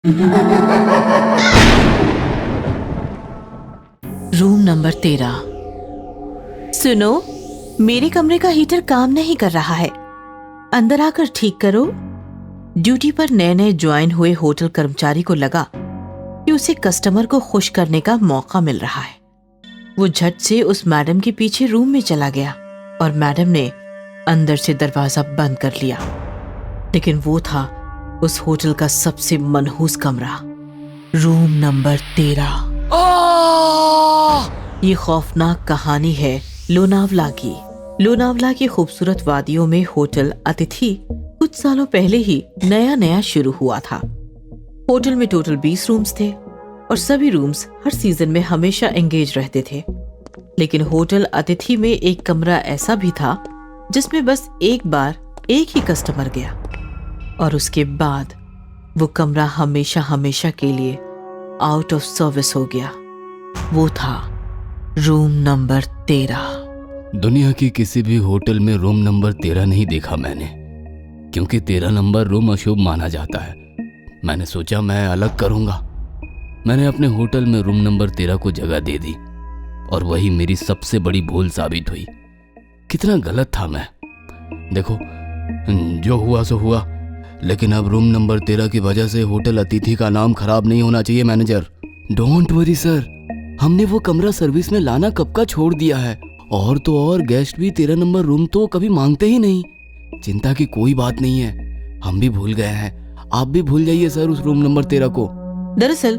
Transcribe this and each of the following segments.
Room number 13। सुनो, मेरे कमरे का हीटर काम नहीं कर रहा है, अंदर आकर ठीक करो। ड्यूटी पर नए नए ज्वाइन हुए होटल कर्मचारी को लगा कि उसे कस्टमर को खुश करने का मौका मिल रहा है। वो झट से उस मैडम के पीछे रूम में चला गया और मैडम ने अंदर से दरवाजा बंद कर लिया। लेकिन वो था उस होटल का सबसे मनहूस कमरा, रूम नंबर 13। ये खौफनाक कहानी है लोनावला की। लोनावला की खूबसूरत वादियों में होटल अतिथि कुछ सालों पहले ही नया नया शुरू हुआ था। होटल में टोटल 20 रूम्स थे और सभी रूम्स हर सीजन में हमेशा एंगेज रहते थे। लेकिन होटल अतिथि में एक कमरा ऐसा भी था जिसमें बस एक बार एक ही कस्टमर गया और उसके बाद वो कमरा हमेशा हमेशा के लिए आउट ऑफ सर्विस हो गया। वो था रूम नंबर 13। दुनिया की किसी भी होटल में रूम नंबर 13 नहीं देखा मैंने, क्योंकि 13 नंबर रूम अशुभ माना जाता है। मैंने सोचा मैं अलग करूंगा। मैंने अपने होटल में रूम नंबर 13 को जगह दे दी और वही मेरी सबसे बड़ी भूल साबित हुई। कितना गलत था मैं। देखो, जो हुआ सो हुआ, लेकिन अब रूम नंबर 13 की वजह से होटल अतिथि का नाम खराब नहीं होना चाहिए मैनेजर। डोंट वरी सर, हमने वो कमरा सर्विस में लाना कब का छोड़ दिया है। और तो और गेस्ट भी 13 नंबर रूम तो कभी मांगते ही नहीं। चिंता की कोई बात नहीं है, हम भी भूल गए हैं। आप भी भूल जाइए सर उस रूम नंबर 13 को। दरअसल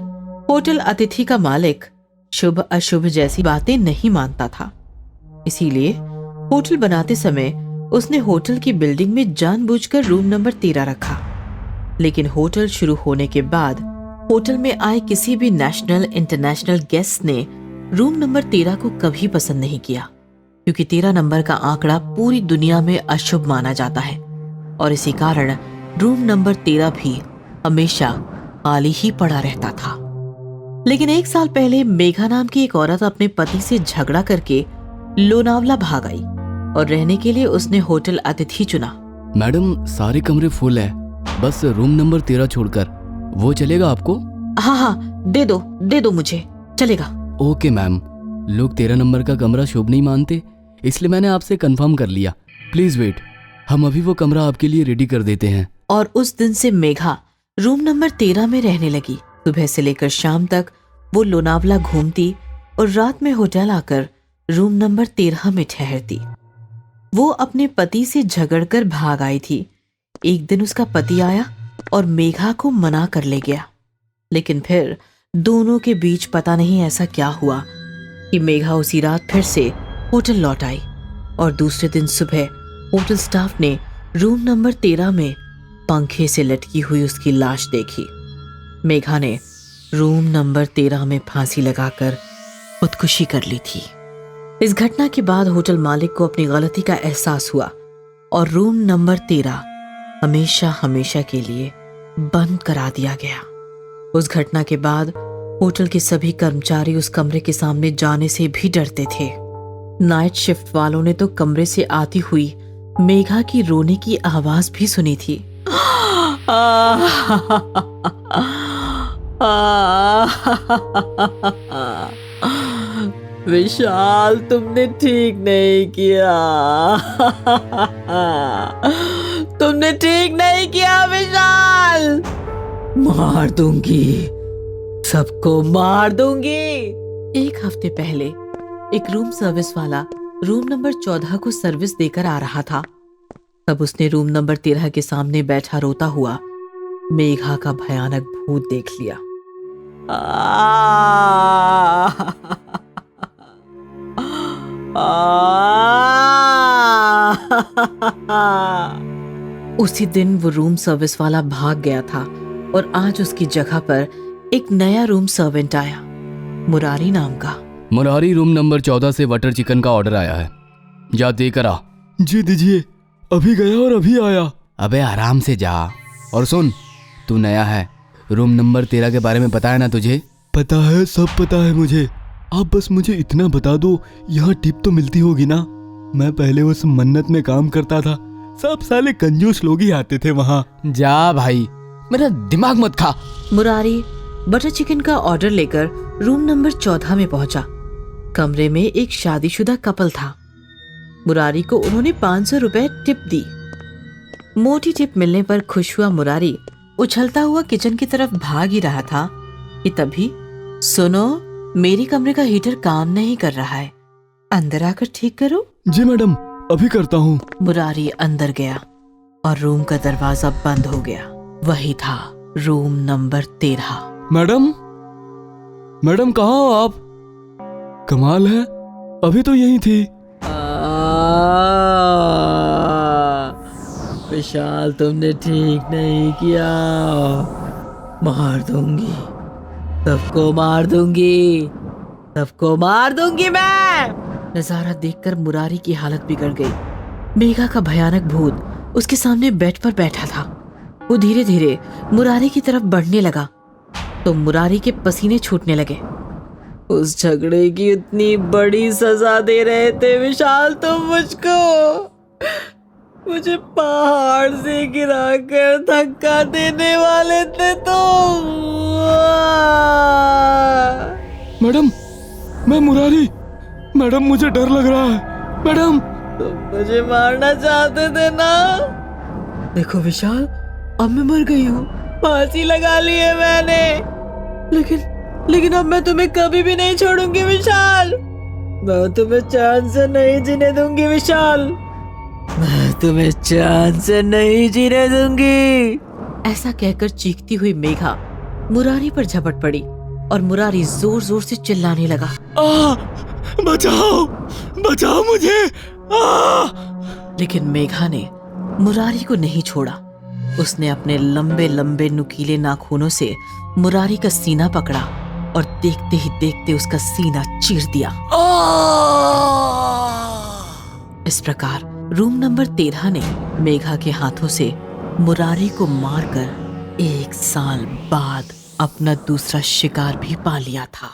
होटल अतिथि का मालिक शुभ अशुभ जैसी बातें नहीं मानता था, इसीलिए होटल बनाते समय उसने होटल की बिल्डिंग में जानबूझकर रूम नंबर 13 रखा। लेकिन होटल शुरू होने के बाद होटल में आए किसी भी नेशनल इंटरनेशनल गेस्ट ने रूम नंबर 13 को कभी पसंद नहीं किया, क्योंकि 13 नंबर का आंकड़ा पूरी दुनिया में अशुभ माना जाता है और इसी कारण रूम नंबर 13 भी हमेशा खाली ही पड़ा रहता था। लेकिन एक साल पहले मेघा नाम की एक औरत अपने पति से झगड़ा करके लोनावला भाग आई और रहने के लिए उसने होटल अतिथि चुना। मैडम, सारे कमरे फुल है, बस रूम नंबर 13 छोड़कर। वो चलेगा आपको? हाँ, दे दो मुझे, चलेगा। ओके मैम, लोग 13 नंबर का कमरा शुभ नहीं मानते, इसलिए मैंने आपसे कंफर्म कर लिया। प्लीज वेट, हम अभी वो कमरा आपके लिए रेडी कर देते हैं। और उस दिन से मेघा रूम नंबर 13 में रहने लगी। सुबह से लेकर शाम तक वो लोनावला घूमती और रात में होटल आकर रूम नंबर 13 में ठहरती। वो अपने पति से झगड़कर भाग आई थी। एक दिन उसका पति आया और मेघा को मना कर ले गया। लेकिन फिर दोनों के बीच पता नहीं ऐसा क्या हुआ कि मेघा उसी रात फिर से होटल लौट आई और दूसरे दिन सुबह होटल स्टाफ ने रूम नंबर 13 में पंखे से लटकी हुई उसकी लाश देखी। मेघा ने रूम नंबर 13 में फांसी लगाकर खुदकुशी कर ली थी। इस घटना के बाद होटल मालिक को अपनी गलती का एहसास हुआ और रूम नंबर 13 हमेशा हमेशा के लिए बंद करा दिया गया। उस घटना के बाद होटल के सभी कर्मचारी उस कमरे के सामने जाने से भी डरते थे। नाइट शिफ्ट वालों ने तो कमरे से आती हुई मेघा की रोने की आवाज भी सुनी थी। विशाल, तुमने ठीक नहीं किया। तुमने ठीक नहीं किया विशाल। मार दूंगी, सबको मार दूंगी। एक हफ्ते पहले एक रूम सर्विस वाला रूम नंबर 14 को सर्विस देकर आ रहा था। तब उसने रूम नंबर 13 के सामने बैठा रोता हुआ मेघा का भयानक भूत देख लिया। उसी दिन वो रूम सर्विस वाला भाग गया था और आज उसकी जगह पर एक नया रूम सर्वेंट आया, मुरारी नाम का। मुरारी, रूम नंबर 14 से बटर चिकन का ऑर्डर आया है, जा देकर आ। जी दीजिए, अभी गया और अभी आया। अबे आराम से जा। और सुन, तू नया है, रूम नंबर 13 के बारे में पता है ना तुझे? पता है, सब पता है मुझे। आप बस मुझे इतना बता दो, यहाँ टिप तो मिलती होगी ना? मैं पहले उस मन्नत में काम करता था, सब साले कंजूस लोग ही आते थे वहाँ। जा भाई, मेरा दिमाग मत खा। मुरारी बटर चिकन का ऑर्डर लेकर रूम नंबर 14 में पहुंचा। कमरे में एक शादीशुदा कपल था। मुरारी को उन्होंने 500 रुपए टिप दी। मोटी टिप मिलने पर खुश हुआ मुरारी उछलता हुआ किचन की तरफ भाग ही रहा था कि तभी, सुनो, मेरे कमरे का हीटर काम नहीं कर रहा है, अंदर आकर ठीक करो। जी मैडम, अभी करता हूँ। मुरारी अंदर गया और रूम का दरवाजा बंद हो गया। वही था रूम नंबर 13। मैडम, मैडम कहाँ हो आप? कमाल है, अभी तो यही थी। विशाल, तुमने ठीक नहीं किया। मार दूंगी, सबको मार दूंगी, सबको मार दूंगी मैं। नजारा देखकर मुरारी की हालत बिगड़ गई। मेघा का भयानक भूत उसके सामने बेड पर बैठा था। वो धीरे धीरे मुरारी की तरफ बढ़ने लगा तो मुरारी के पसीने छूटने लगे। उस झगड़े की इतनी बड़ी सजा दे रहे थे विशाल तुम मुझको। मुझे पहाड़ से गिराकर धक्का देने वाले थे तुम। मैडम, मैं मुरारी। मैडम, मुझे डर लग रहा है। मैडम, तुम मुझे मारना चाहते थे ना? देखो विशाल, अब मैं मर गई हूँ, फांसी लगा ली है मैंने। लेकिन अब मैं तुम्हें कभी भी नहीं छोड़ूंगी विशाल। मैं तुम्हें चैन से नहीं जीने दूंगी विशाल। मैं तुम्हें चैन से नहीं जीने दूंगी। ऐसा कहकर चीखती हुई मेघा मुरारी पर झपट पड़ी और मुरारी जोर जोर से चिल्लाने लगा, बचाओ, बचाओ मुझे। लेकिन मेघा ने मुरारी को नहीं छोड़ा। उसने अपने लंबे लंबे नुकीले नाखूनों से मुरारी का सीना पकड़ा और देखते ही देखते उसका सीना चीर दिया। इस प्रकार रूम नंबर 13 ने मेघा के हाथों से मुरारी को मारकर 1 साल बाद अपना दूसरा शिकार भी पा लिया था।